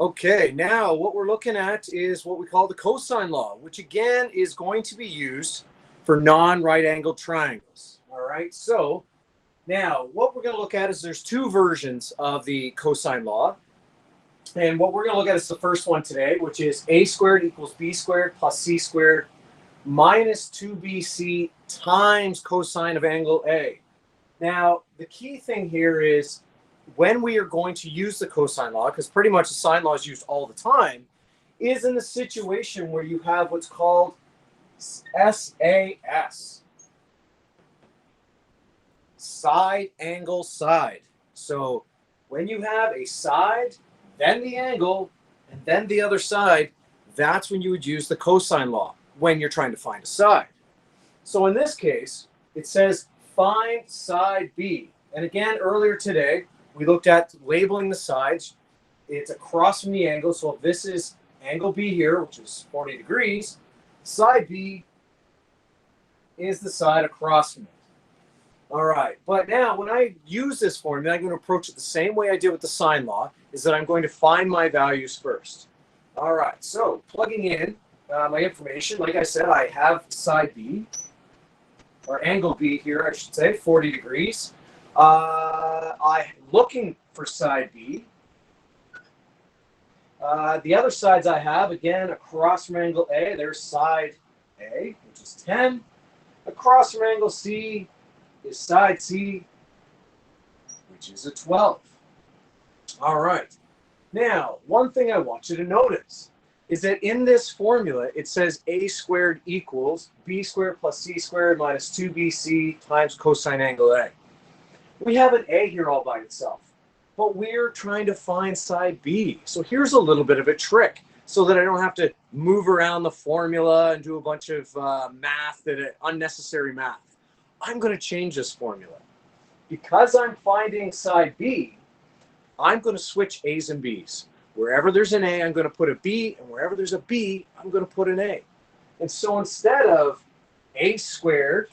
Okay, now what we're looking at is what we call the cosine law, which again is going to be used for non-right angled triangles. All right, so now what we're going to look at is there's two versions of the cosine law. And what we're going to look at is the first one today, which is a squared equals b squared plus c squared minus 2bc times cosine of angle A. Now, the key thing here is when we are going to use the cosine law, because pretty much the sine law is used all the time, is in the situation where you have what's called SAS, side angle side. So when you have a side, then the angle, and then the other side, that's when you would use the cosine law when you're trying to find a side. So in this case, it says find side B. And again, earlier today, we looked at labeling the sides. It's across from the angle. So if this is angle B here, which is 40 degrees, side B is the side across from it. All right, but now when I use this formula, I'm going to approach it the same way I did with the sine law, is that I'm going to find my values first. All right, so plugging in my information, like I said, I have side B, or angle B here, I should say, 40 degrees. I'm looking for side B. The other sides I have, again, across from angle A, there's side A, which is 10. Across from angle C is side C, which is a 12. All right. Now, one thing I want you to notice is that in this formula, it says a squared equals b squared plus c squared minus 2bc times cosine angle A. We have an A here all by itself, but we're trying to find side B. So here's a little bit of a trick so that I don't have to move around the formula and do a bunch of math, unnecessary math. I'm going to change this formula. Because I'm finding side B, I'm going to switch A's and B's. Wherever there's an A, I'm going to put a B, and wherever there's a B, I'm going to put an A. And so instead of A squared,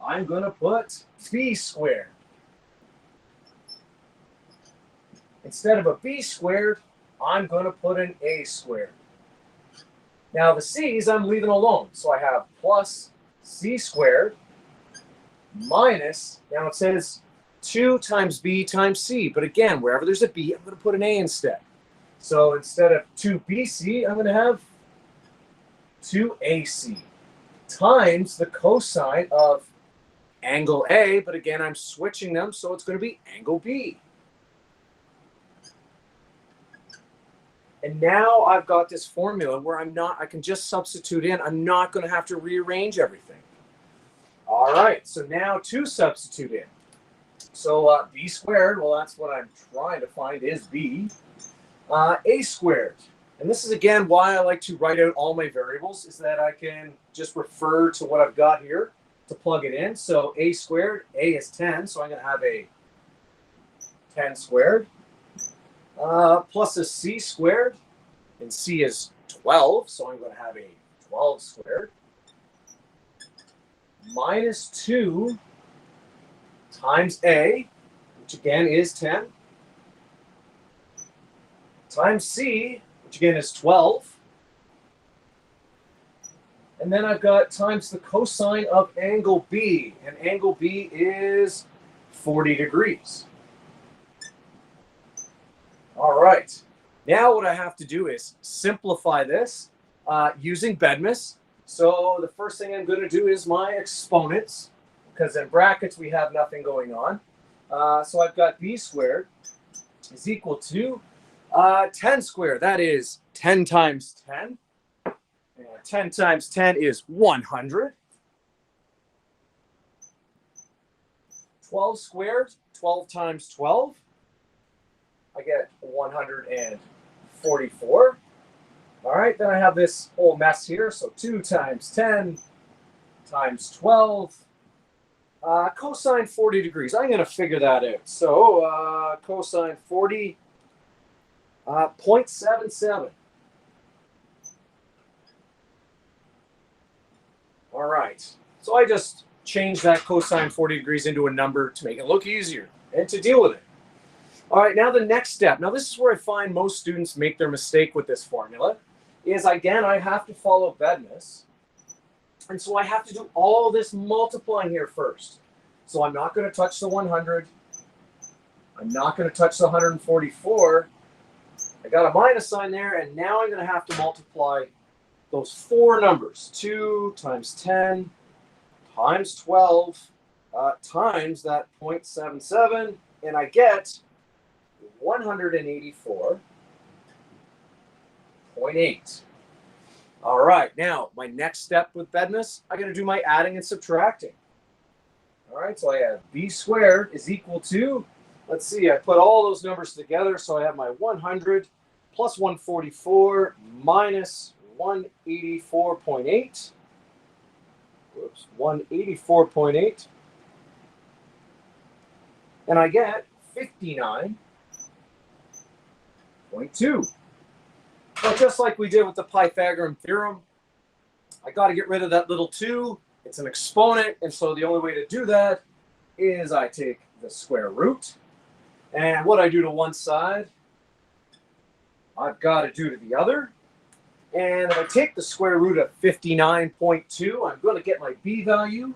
I'm going to put B squared. Instead of a B squared, I'm going to put an A squared. Now the C's I'm leaving alone. So I have plus C squared minus, now it says 2 times B times C. But again, wherever there's a B, I'm going to put an A instead. So instead of 2BC, I'm going to have 2AC times the cosine of angle A. But again, I'm switching them, so it's going to be angle B. And now I've got this formula where I can just substitute in. I'm not going to have to rearrange everything. All right, so now to substitute in. So b squared, well, that's what I'm trying to find is b. A squared. And this is, again, why I like to write out all my variables, is that I can just refer to what I've got here to plug it in. So a squared, A is 10, so I'm going to have a 10 squared. Plus a c squared, and c is 12, so I'm going to have a 12 squared. Minus 2 times A, which again is 10, times C, which again is 12. And then I've got times the cosine of angle B, and angle B is 40 degrees. All right. Now what I have to do is simplify this using Bedmas. So the first thing I'm going to do is my exponents, because in brackets we have nothing going on. So I've got b squared is equal to 10 squared. That is 10 times 10. And 10 times 10 is 100. 12 squared, 12 times 12. I get 144. All right, then I have this whole mess here. So 2 times 10 times 12. Cosine 40 degrees. I'm going to figure that out. So cosine 40, 0.77. All right. So I just changed that cosine 40 degrees into a number to make it look easier and to deal with it. All right, now the next step. Now this is where I find most students make their mistake with this formula, is again, I have to follow Bedness. And so I have to do all this multiplying here first. So I'm not going to touch the 100. I'm not going to touch the 144. I got a minus sign there, and now I'm going to have to multiply those four numbers. 2 times 10 times 12 times that 0.77, and I get 184.8. All right, now my next step with Bedness, I'm going to do my adding and subtracting. All right, so I have b squared is equal to, let's see, I put all those numbers together, so I have my 100 plus 144 minus 184.8. Whoops, 184.8. And I get 59.2. Well, just like we did with the Pythagorean theorem, I got to get rid of that little 2. It's an exponent, and so the only way to do that is I take the square root. And what I do to one side, I've got to do to the other. And if I take the square root of 59.2, I'm going to get my b value.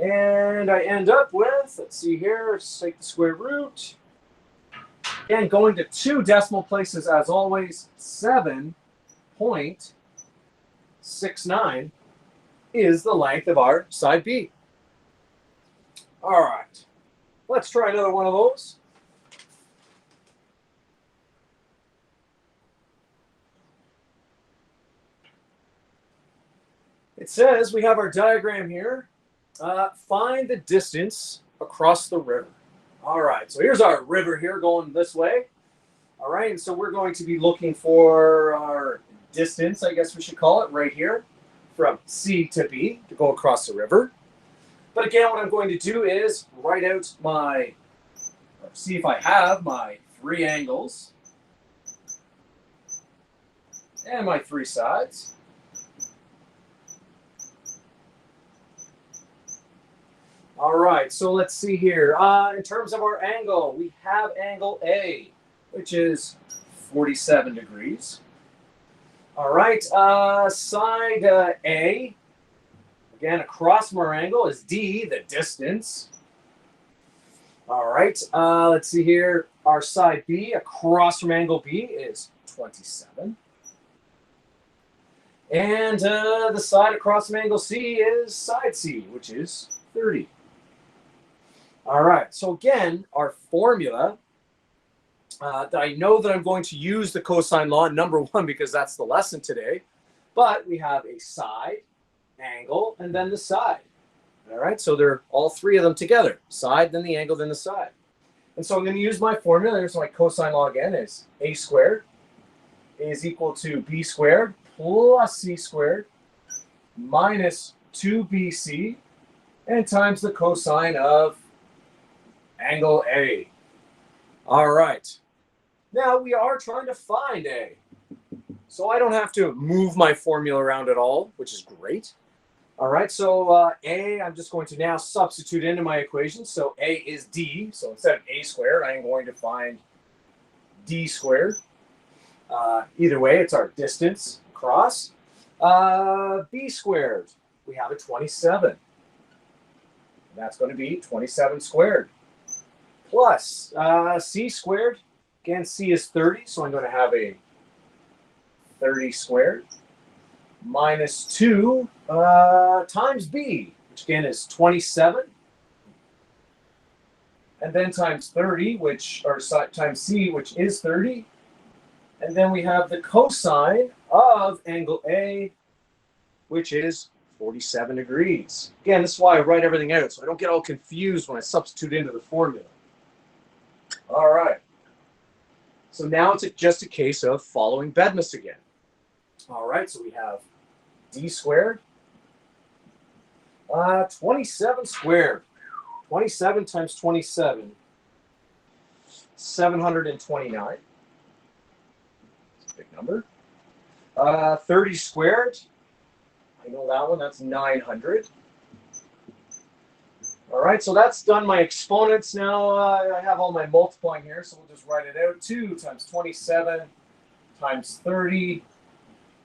And I end up with, let's see here, let's take the square root. And going to 2 decimal places, as always, 7.69 is the length of our side B. All right, let's try another one of those. It says we have our diagram here. Find the distance across the river. All right, so here's our river here going this way. All right, and so we're going to be looking for our distance, I guess we should call it, right here from C to B to go across the river. But again, what I'm going to do is write out my, or see if I have my 3 angles and my 3 sides. All right, so let's see here. In terms of our angle, we have angle A, which is 47 degrees. All right, side A, again, across from our angle is D, the distance. All right, let's see here. Our side B, across from angle B, is 27. And the side across from angle C is side C, which is 30. All right, so again, our formula, I know that I'm going to use the cosine law, number 1, because that's the lesson today. But we have a side, angle, and then the side. All right, so they're all 3 of them together. Side, then the angle, then the side. And so I'm going to use my formula. Here's my cosine law again, is a squared is equal to b squared plus c squared minus 2bc and times the cosine of angle A. All right. Now we are trying to find A. So I don't have to move my formula around at all, which is great. All right, so A, I'm just going to now substitute into my equation. So A is D. So instead of A squared, I am going to find D squared. Either way, it's our distance across. B squared, we have a 27. That's going to be 27 squared. Plus C squared, again, C is 30, so I'm going to have a 30 squared minus 2 times B, which again is 27. And then times 30, times C, which is 30. And then we have the cosine of angle A, which is 47 degrees. Again, this is why I write everything out, so I don't get all confused when I substitute into the formula. All right. So now it's just a case of following Bedness again. All right, so we have D squared. 27 squared. 27 times 27. 729. That's a big number. 30 squared. I know that one. That's 900. All right, so that's done my exponents. Now I have all my multiplying here, so we'll just write it out. 2 times 27 times 30.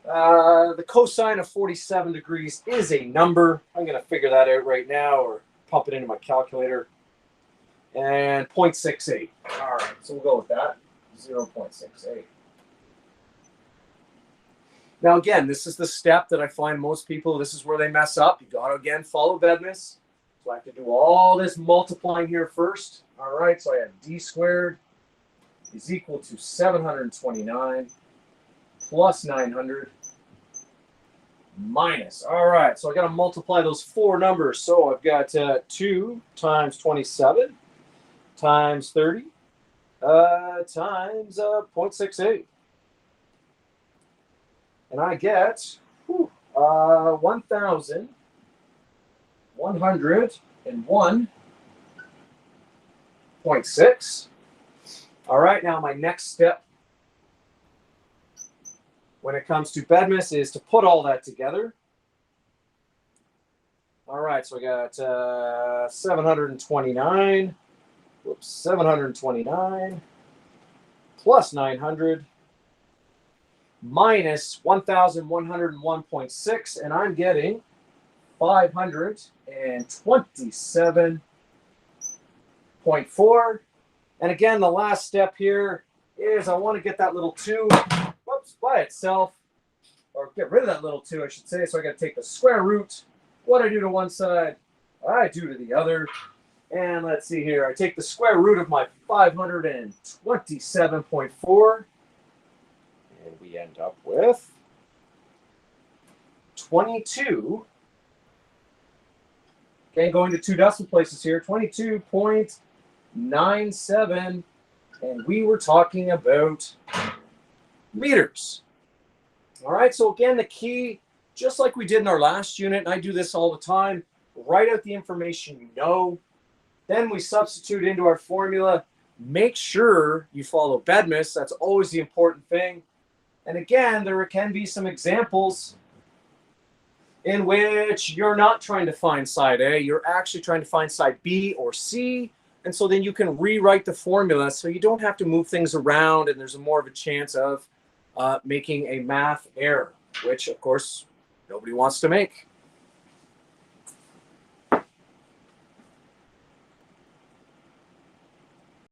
The cosine of 47 degrees is a number. I'm going to figure that out right now or pump it into my calculator. And 0.68. All right, so we'll go with that. 0.68. Now, again, this is the step that I find most people, this is where they mess up. You got to, again, follow Bedmas. So I have to do all this multiplying here first. All right, so I have d squared is equal to 729 plus 900 minus. All right, so I got to multiply those four numbers. So I've got 2 times 27 times 30 times 0.68. And I get 1,101.6. All right, now my next step when it comes to Bedmas is to put all that together. All right, so I got 729 plus 900 minus 1,101.6, and I'm getting 527.4. And again, the last step here is I want to get that little 2 by itself, or get rid of that little 2, I should say. So I got to take the square root. What I do to one side, I do to the other. And let's see here. I take the square root of my 527.4. And we end up with 22. Okay, going to 2 decimal places here. 22.97. And we were talking about meters. All right, so again, the key, just like we did in our last unit, and I do this all the time, write out the information you know. Then we substitute into our formula. Make sure you follow Bedmas. That's always the important thing. And again, there can be some examples in which you're not trying to find side A. You're actually trying to find side B or C. And so then you can rewrite the formula so you don't have to move things around, and there's more of a chance of making a math error, which, of course, nobody wants to make.